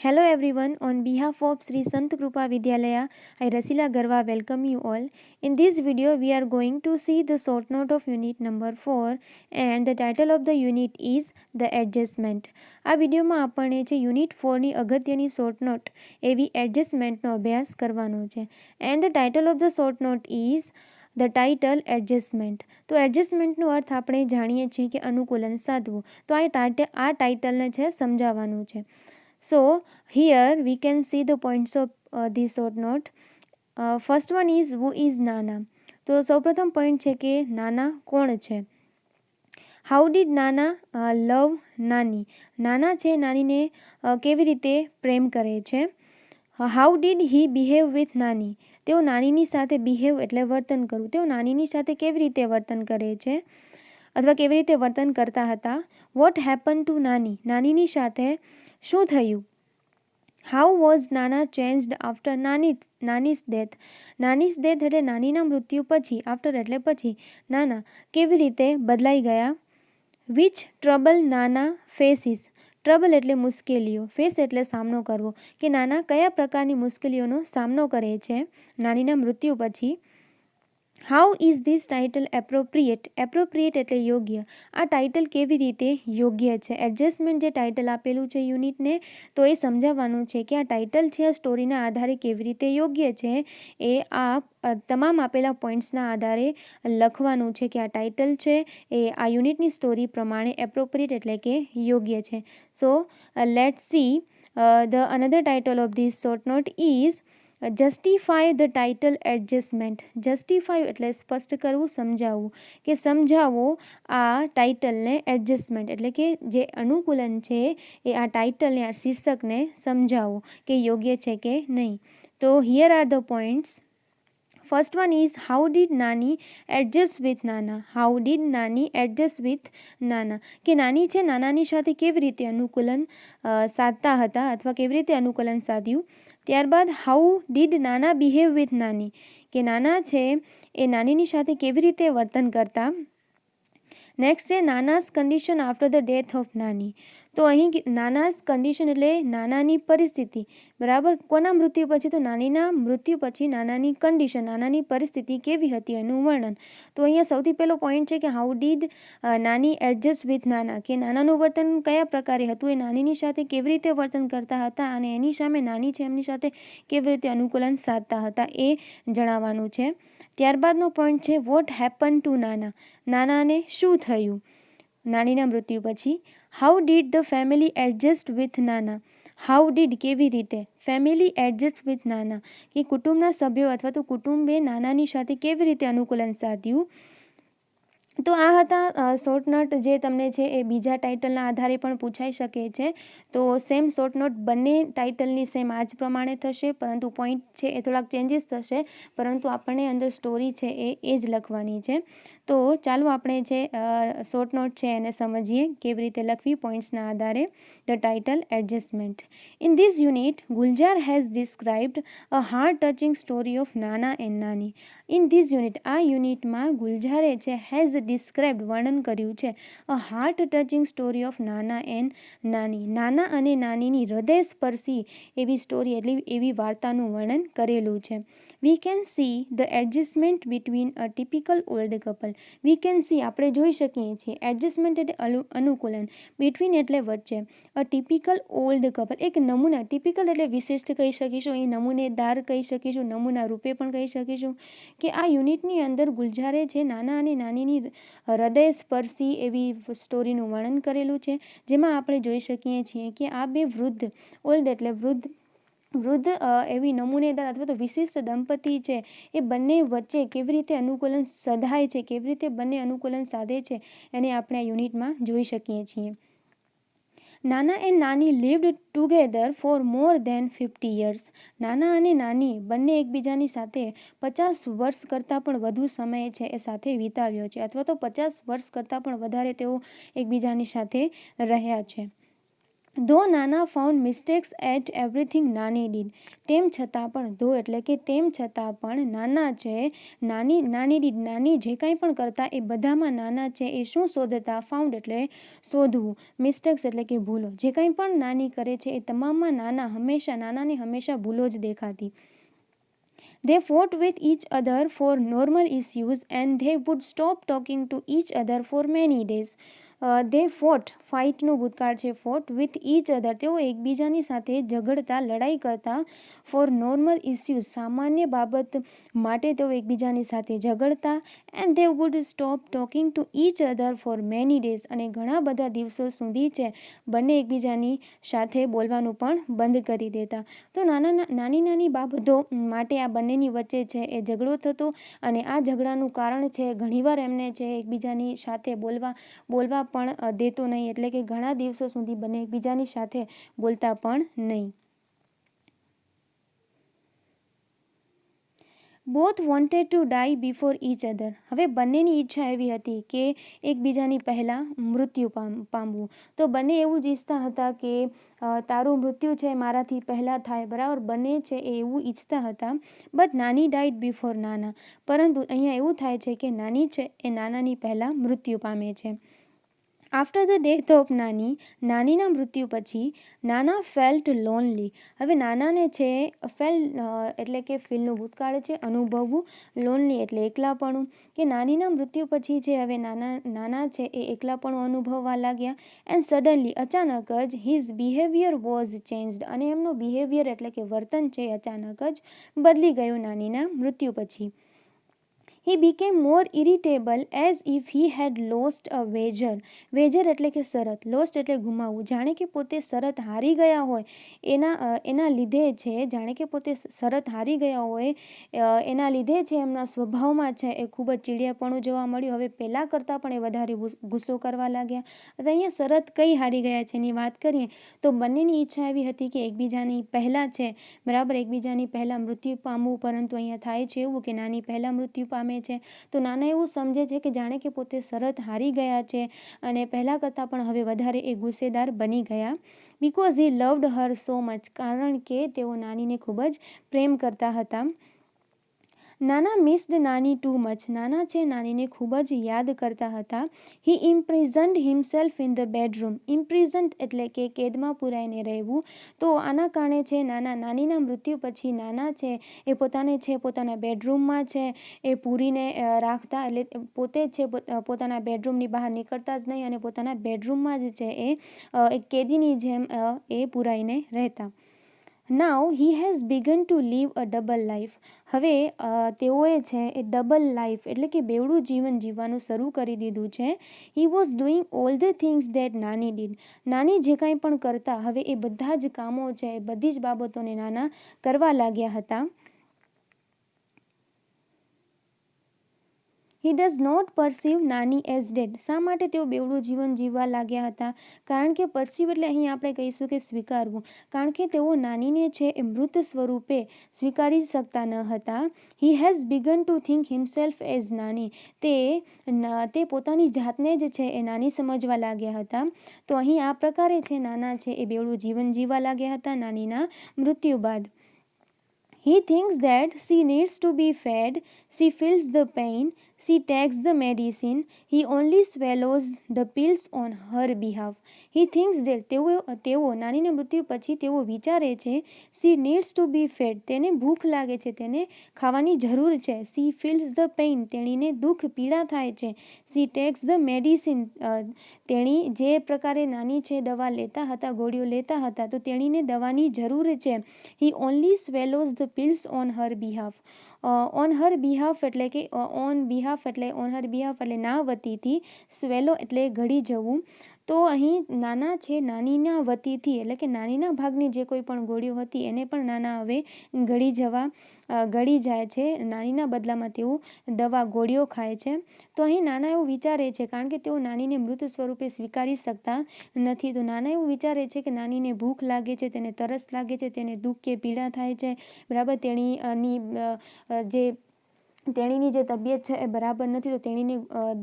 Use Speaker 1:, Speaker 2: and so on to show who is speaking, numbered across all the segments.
Speaker 1: Hello everyone, on behalf of Sri Sant Krupa Vidyalaya, I Rasila Garva welcome you all. In this video, we are going to see the short note of unit number 4 and the title of the unit is The Adjustment. આ વિડીયોમાં આપણે જે unit 4ની અગત્યની short note એવી એડજસ્ટમેન્ટનો અભ્યાસ કરવાનો છે. And the title of the short note is the title adjustment. તો એડજસ્ટમેન્ટનો અર્થ આપણે જાણીએ છીએ કે અનુકૂલન સાધવું. તો આ ટાઇટલને છે સમજાવવાનું છે. So here we can see the points of this short note. First one is who is Nana. તો સૌપ્રથમ પોઈન્ટ છે કે નાના કોણ છે. હાઉ ડીડ નાના લવ નાની. નાના છે નાનીને કેવી રીતે પ્રેમ કરે છે. How did he behave with નાની. તેઓ નાનીની સાથે બિહેવ એટલે વર્તન કરવું. તેઓ નાનીની સાથે કેવી રીતે વર્તન કરે છે અથવા કેવી રીતે વર્તન કરતા હતા. વોટ હેપન ટુ નાની. નાનીની સાથે શું થયું. હાઉ વોઝ નાના ચેન્જડ આફ્ટર નાનીઝ ડેથ. નાનીઝ ડેથ એટલે નાનીના મૃત્યુ પછી. આફ્ટર એટલે પછી. નાના કેવી રીતે બદલાઈ ગયા. વિચ ટ્રબલ નાના ફેસીસ. ટ્રબલ એટલે મુશ્કેલીઓ, ફેસ એટલે સામનો કરવો, કે નાના કયા પ્રકારની મુશ્કેલીઓનો સામનો કરે છે નાનીના મૃત્યુ પછી. How is this title appropriate. Appropriate એટલે યોગ્ય. આ ટાઇટલ કેવી રીતે યોગ્ય છે. એડજસ્ટમેન્ટ જે ટાઇટલ આપેલું છે યુનિટને, તો એ સમજાવવાનું છે કે આ ટાઇટલ છે આ સ્ટોરીના આધારે કેવી રીતે યોગ્ય છે. એ આ તમામ આપેલા પોઈન્ટ્સના આધારે લખવાનું છે કે આ ટાઇટલ છે એ આ યુનિટની સ્ટોરી પ્રમાણે એપ્રોપ્રિએટ એટલે કે યોગ્ય છે. So let's see the another title of this short note is justify the title adjustment. Justify એટલે સ્પષ્ટ કરવું, સમજાવવું, કે સમજાવો આ ટાઇટલને એડજસ્ટમેન્ટ એટલે કે જે અનુકૂલન છે એ આ ટાઇટલને આ શીર્ષકને સમજાવો કે યોગ્ય છે કે નહીં. તો here are the points. First one is how did નાની એડજસ્ટ વિથ નાના. હાઉ ડીડ નાની એડજસ્ટ વિથ નાના, કે નાની છે નાનાની સાથે કેવી રીતે અનુકૂલન સાધતા હતા અથવા કેવી રીતે અનુકૂલન સાધ્યું. ત્યારબાદ હાઉ ડીડ નાના બિહેવ વિથ નાની, કે નાના છે એ નાનીની સાથે કેવી રીતે વર્તન કરતા. નેક્સ્ટ છે નાનાસ condition after the death of નાની. તો અહીં નાનાસ કન્ડિશન એટલે નાનાની પરિસ્થિતિ, બરાબર. કોના મૃત્યુ પછી, તો નાનીના મૃત્યુ પછી નાનાની કન્ડિશન, નાનાની પરિસ્થિતિ કેવી હતી એનું વર્ણન. તો અહીંયા સૌથી પહેલો પોઈન્ટ છે કે હાઉ ડીડ નાની એડજસ્ટ વિથ નાના, કે નાનાનું વર્તન કયા પ્રકારે હતું, એ નાનીની સાથે કેવી રીતે વર્તન કરતા હતા અને એની સામે નાની છે એમની સાથે કેવી રીતે અનુકૂલન સાધતા હતા એ જણાવવાનું છે. ત્યારબાદનો પોઈન્ટ છે વોટ હેપન ટુ નાના. નાનાને શું થયું નાનીના મૃત્યુ પછી. How did the family adjust with નાના. હાઉ ડીડ કેવી રીતે, ફેમિલી એડજસ્ટ વિથ નાના, કે કુટુંબના સભ્યો અથવા તો કુટુંબે નાનાની સાથે કેવી રીતે અનુકૂલન સાધ્યું. તો આ હતા શોર્ટ નોટ જે તમને છે એ બીજા ટાઇટલના આધારે પણ પૂછાઈ શકે છે. તો સેમ શોર્ટ નોટ બંને ટાઇટલની સેમ આ જ પ્રમાણે થશે, પરંતુ પોઈન્ટ છે એ થોડાક ચેન્જીસ થશે, પરંતુ આપણને અંદર સ્ટોરી છે એ જ લખવાની છે. તો ચાલો આપણે જે શોર્ટ નોટ છે એને સમજીએ કેવી રીતે લખવી પોઈન્ટ્સના આધારે. The title adjustment. In this unit ગુલજાર has described a heart touching story of નાના એન્ડ નાની. ઇન ધીસ યુનિટ આ યુનિટમાં ગુલજારે છે હેઝ ડિસ્ક્રાઇબ્ડ વર્ણન કર્યું છે અ હાર્ટ ટચિંગ સ્ટોરી ઓફ નાના એન્ડ નાની. નાના અને નાનીની હૃદયસ્પર્શી એવી સ્ટોરી એટલે એવી વાર્તાનું વર્ણન કરેલું છે. We can see the adjustment between a typical old couple. We can see આપણે જોઈ શકીએ છીએ. એડજસ્ટમેન્ટ એટલે અનુકૂલન, બિટવીન એટલે વચ્ચે, અ ટિપિકલ ઓલ્ડ કપલ એક નમૂના, ટિપિકલ એટલે વિશિષ્ટ કહી શકીશું, અહીં નમૂનેદાર કહી શકીશું, નમૂના રૂપે પણ કહી શકીશું, કે આ યુનિટની અંદર ગુલજારે છે નાના અને નાનીની હૃદયસ્પર્શી એવી સ્ટોરીનું વર્ણન કરેલું છે, જેમાં આપણે જોઈ શકીએ છીએ કે આ બે વૃદ્ધ, ઓલ્ડ એટલે વૃદ્ધ એવી નમૂનેદાર અથવા તો વિશિષ્ટ દંપતી છે એ બંને વચ્ચે કેવી રીતે અનુકૂલન સધાય છે, કેવી રીતે બંને અનુકૂલન સાધે છે એને આપણે આ યુનિટમાં જોઈ શકીએ છીએ. નાના એન્ડ નાની lived together for more than 50 years. નાના અને નાની બંને એકબીજાની સાથે 50 વર્ષ કરતાં પણ વધુ સમય છે એ સાથે વિતાવ્યો છે, અથવા તો 50 વર્ષ કરતાં પણ વધારે તેઓ એકબીજાની સાથે રહ્યા છે. ધો નાના ફાઉન્ડ મિસ્ટેક્સ એટ એવરીથિંગ નાની ડીડ. તેમ છતાં પણ, ધો એટલે કે તેમ છતાં પણ, નાના છે, નાની ડીડ, નાની જે કાંઈ પણ કરતા એ બધામાં નાના છે એ શું શોધતા? ફાઉન્ડ એટલે શોધવું, મિસ્ટેક્સ એટલે કે ભૂલો. જે કાંઈ પણ નાની કરે છે એ તમામમાં નાનાને હંમેશા ભૂલો જ દેખાતી. They fought with each other for normal issues and they would stop talking to each other for many days. They fought, ફાઇટનું ભૂતકાળ છે ફોટ, વિથ ઈચ અધર, તેઓ એકબીજાની સાથે ઝઘડતા, લડાઈ કરતા, ફોર નોર્મલ ઇસ્યુઝ, સામાન્ય બાબત માટે તેઓ એકબીજાની સાથે ઝઘડતા, and they would stop talking to each other for many days, અને ઘણા બધા દિવસો સુધી છે બંને એકબીજાની સાથે બોલવાનું પણ બંધ કરી દેતા. તો નાની બાબતો માટે આ બંનેની વચ્ચે છે એ ઝઘડો થતો, અને આ ઝઘડાનું કારણ છે ઘણીવાર એમને છે એકબીજાની સાથે બોલવા પણ દેતો નહીં, એટલે કે ઘણા દિવસો સુધી બંને એકબીજાની સાથે બોલતા પણ નહીં. Both wanted to die before each other. હવે બંનેની ઈચ્છા એવી હતી કે એકબીજાની પહેલાં મૃત્યુ પામવું. તો બંને એવું જ ઈચ્છતા હતા કે તારું મૃત્યુ છે મારાથી પહેલાં થાય, બરાબર. બંને છે એ એવું ઈચ્છતા હતા. બટ નાની ડાઈડ બિફોર નાના. પરંતુ અહીંયા એવું થાય છે કે નાની છે એ નાનાની પહેલાં મૃત્યુ પામે છે. આફ્ટર ધ ડેથ ઓફ નાનીના મૃત્યુ પછી નાના ફેલ્ટ લોનલી. હવે નાનાને છે એટલે કે ફીલનું ભૂતકાળ છે અનુભવવું, લોનલી એટલે એકલાપણું, કે નાનીના મૃત્યુ પછી છે હવે નાના છે એ એકલાપણું અનુભવવા લાગ્યા. એન્ડ સડનલી, અચાનક જ, હિઝ બિહેવિયર વોઝ ચેન્જડ, અને એમનો બિહેવિયર એટલે કે વર્તન છે અચાનક જ બદલી ગયું નાનીના મૃત્યુ પછી. He became more irritable as if he had lost a wager. Wager એટલે કે શરત, lost એટલે ગુમાવવું. જાણે કે પોતે શરત હારી ગયા હોય એના લીધે છે, જાણે કે પોતે શરત હારી ગયા હોય એના લીધે છે એમના સ્વભાવમાં છે એ ખૂબ જ ચીડિયાપણું જોવા મળ્યું. હવે પહેલાં કરતાં પણ એ વધારે ગુસ્સો કરવા લાગ્યા. હવે અહીંયા શરત કઈ હારી ગયા છે એની વાત કરીએ તો બંનેની ઈચ્છા એવી હતી કે એકબીજાની પહેલાં છે, બરાબર, એકબીજાની પહેલાં મૃત્યુ પામવું. પરંતુ અહીંયા થાય છે એવું કે નાની પહેલાં મૃત્યુ પામે છે. તો નાના એવું સમજે છે કે જાણે કે પોતે શરત હારી ગયા છે અને પહેલાં કરતાં પણ હવે વધારે એ ગુસ્સેદાર બની ગયા. Because he loved Har so much, કારણ કે તેઓ નાનીને ખૂબ જ પ્રેમ કરતા હતા. નાના મિસ્ડ નાની ટુ મચ. નાના છે નાનીને ખૂબ જ યાદ કરતા હતા. હી ઇમ્પ્રિઝન્ડ હિમસેલ્ફ ઇન ધ બેડરૂમ. ઇમ્પ્રિઝન્ડ એટલે કે કેદમાં પુરાઈને રહેવું. તો આના કારણે છે નાનીના મૃત્યુ પછી નાના છે એ પોતાને છે પોતાના બેડરૂમમાં છે એ પૂરીને રાખતા, એટલે પોતે છે પોતાના બેડરૂમની બહાર નીકળતા જ નહીં અને પોતાના બેડરૂમમાં જ છે એ કેદીની જેમ એ પુરાઈને રહેતા. Now he has begun to live a double life. હવે તેઓએ છે એ ડબલ લાઈફ એટલે કે બેવડું જીવન જીવવાનું શરૂ કરી દીધું છે. He was doing all the things that નાની ડીડ. નાની જે કાંઈ પણ કરતા, હવે એ બધા જ કામો છે, એ બધી જ બાબતોને નાના કરવા લાગ્યા હતા. હી ડઝ નોટ પરસીવ નાની એઝ ડેડ. શા માટે તેઓ બેવડું જીવન જીવવા લાગ્યા હતા? કારણ કે પરસીવ એટલે અહીં આપણે કહીશું કે સ્વીકારવું. કારણ કે તેઓ નાનીને છે એ મૃત સ્વરૂપે સ્વીકારી શકતા ન હતા. હી has begun two think himself as નાની. તે પોતાની જાતને જ છે એ નાની સમજવા લાગ્યા હતા. તો અહીં આ પ્રકારે છે નાના છે એ બેવડું જીવન જીવવા લાગ્યા હતા નાનીના મૃત્યુ બાદ. He thinks that she needs to be fed, she feels the pain, she takes the medicine, he only swallows the pills on her behalf. He thinks that તેઓ નાનીના મૃત્યુ પછી તેઓ વિચારે છે she needs to be fed, તેને ભૂખ લાગે છે, તેને ખાવાની જરૂર છે. she feels the pain, તેણીને દુઃખ પીડા થાય છે. she takes the medicine, તેણી જે પ્રકારે નાની છે દવા લેતા હતા, ગોળીઓ લેતા હતા, તો તેણીને દવાની જરૂર છે. he only swallows the pills on her behalf. On her behalf એટલે કે ઓન બિહાફ એટલે ઓન હર બિહાફ એટલે ના વતીથી, સ્વેલો એટલે ઘડી જવું. તો અહીં નાના છે નાનીના વતીથી એટલે કે નાનીના ભાગની જે કોઈ પણ ગોળીઓ હતી એને પણ નાના હવે ગળી જાય છે. નાનીના બદલામાં તેઓ દવા ગોળીઓ ખાય છે. તો અહીં નાના એવું વિચારે છે, કારણ કે તેઓ નાનીને મૃત સ્વરૂપે સ્વીકારી શકતા નથી, તો નાના એવું વિચારે છે કે નાનીને ભૂખ લાગે છે, તેને તરસ લાગે છે, તેને દુઃખ કે પીડા થાય છે, બરાબર. તેણીની જે તેણીની જે તબિયત છે એ બરાબર નથી, તો તેણીને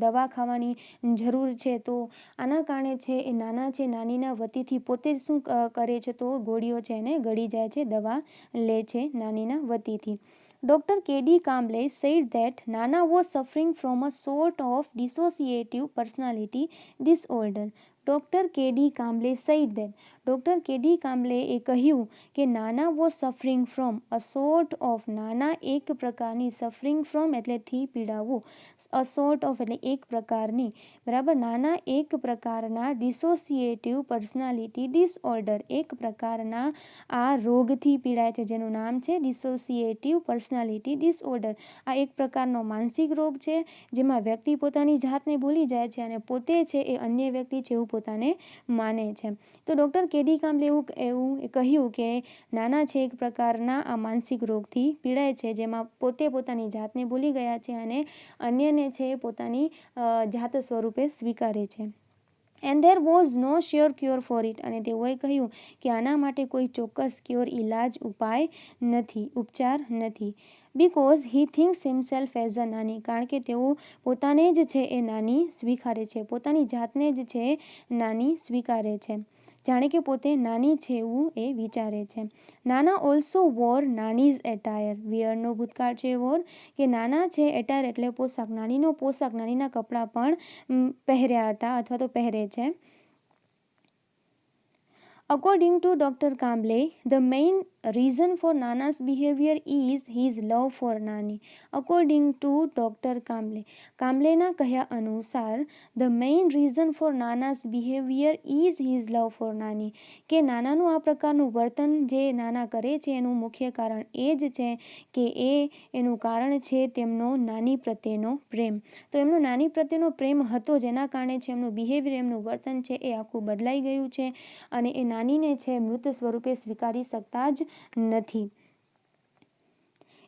Speaker 1: દવા ખાવાની જરૂર છે. તો આના કારણે છે એ નાના છે નાનીના વતીથી પોતે જ શું કરે છે, તો ગોળીઓ છે એને ગળી જાય છે, દવા લે છે નાનીના વતીથી. Dr. K.D. Kamble said that Nana was suffering from a sort of dissociative personality disorder. Doctor K D. Kamble said that doctor K D. Kamble એ કહ્યું કે નાના was suffering from a sort of, નાના એક પ્રકારની, સફરિંગ ફ્રોમ એટલે થી પીડાવું, અ સોર્ટ ઓફ એટલે એક પ્રકારની, બરાબર, નાના એક પ્રકારના ડિસોસિએટિવ પર્સનાલિટી ડિસઓર્ડર, એક પ્રકારના આ રોગથી પીડાય છે જેનું નામ છે ડિસોસિએટિવ પર્સનાલિટી ડિસઓર્ડર. આ એક પ્રકારનો માનસિક રોગ છે જેમાં વ્યક્તિ પોતાની જાતને ભૂલી જાય છે અને પોતે છે એ અન્ય વ્યક્તિ છે એવું પોતાને માને છે. તો ડૉક્ટર કે.ડી. કામ્બલે એવું કહ્યું કે નાના છે એક પ્રકારના આ માનસિક રોગથી પીડાય છે જેમાં પોતે પોતાની જાતને ભૂલી ગયા છે અને અન્યને છે પોતાની જાત સ્વરૂપે સ્વીકારે છે. And there was no sure cure for it, અને તેઓએ કહ્યું કે આના માટે કોઈ ચોક્કસ ક્યોર, ઇલાજ, ઉપાય નથી, ઉપચાર નથી. Because he thinks himself as a નાની, કારણ કે તેઓ પોતાને જ છે એ નાની સ્વીકારે છે, પોતાની જાતને જ છે નાની સ્વીકારે છે, જાણે કે પોતે નાની છે એવું એ વિચારે છે. નાના ઓલ્સો વોર નાનીઝ એટાયર, વિયરનો ભૂતકાળ છે વોર, કે નાના છે એટાયર એટલે પોશાક, નાનીનો પોશાક, નાનીના કપડાં પણ પહેર્યા હતા અથવા તો પહેરે છે. According to Dr. Kamble, the main reason for Nana's behavior is his love for Nani. According to Dr. Kamble, કામ્બલેના કહ્યા અનુસાર the main reason for Nana's behavior is his love for Nani, કે નાનાનું આ પ્રકારનું વર્તન જે નાના કરે છે એનું મુખ્ય કારણ એ જ છે કે એનું કારણ છે તેમનો નાની પ્રત્યેનો પ્રેમ. તો એમનો નાની પ્રત્યેનો પ્રેમ હતો જેના કારણે છે એમનું બિહેવિયર, એમનું વર્તન છે એ આખું બદલાઈ ગયું છે અને એ નાનીને છે મૃત સ્વરૂપે સ્વીકારી શકતા જ નથી.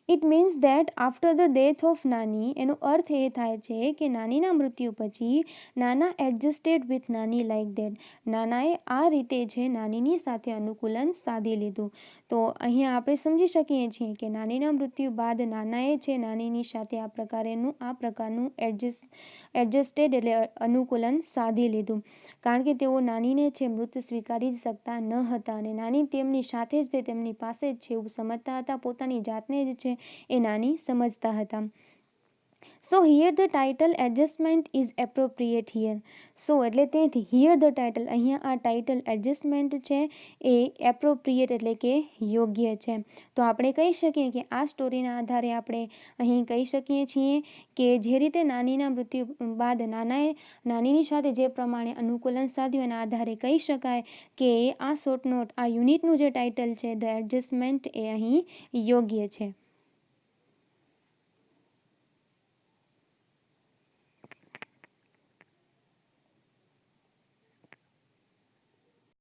Speaker 1: It means that after the death of નાની, એનો અર્થ એ થાય છે કે નાનીના મૃત્યુ પછી નાના એડજસ્ટેડ વિથ નાની લાઈક દેટ, નાનાએ આ રીતે છે નાનીની સાથે અનુકૂલન સાધી લીધું. તો અહીંયા આપણે સમજી શકીએ છીએ કે નાનીના મૃત્યુ બાદ નાનાએ છે નાનીની સાથે આ પ્રકારનું એડજસ્ટેડ એટલે અનુકૂલન સાધી લીધું, કારણ કે તેઓ નાનીને છે મૃત સ્વીકારી જ શકતા ન હતા અને નાની તેમની સાથે જ, તે તેમની પાસે જ છે એવું સમજતા હતા, પોતાની જાતને જ છે એ નાની સમજતા હતા. So here the title adjustment is appropriate here. So એટલે તેથી હિયર ધ ટાઇટલ, અહીંયા આ ટાઇટલ એડજસ્ટમેન્ટ છે એ એપ્રોપ્રિએટ એટલે કે યોગ્ય છે. તો આપણે કહી શકીએ કે આ સ્ટોરીના આધારે આપણે અહીં કહી શકીએ છીએ કે જે રીતે નાનીના મૃત્યુ બાદ નાનાએ નાનીની સાથે જે પ્રમાણે અનુકૂલન સાધ્યું એના આધારે કહી શકાય કે આ શોર્ટ નોટ, આ યુનિટનું જે ટાઇટલ છે ધ એડજસ્ટમેન્ટ, એ અહીં યોગ્ય છે.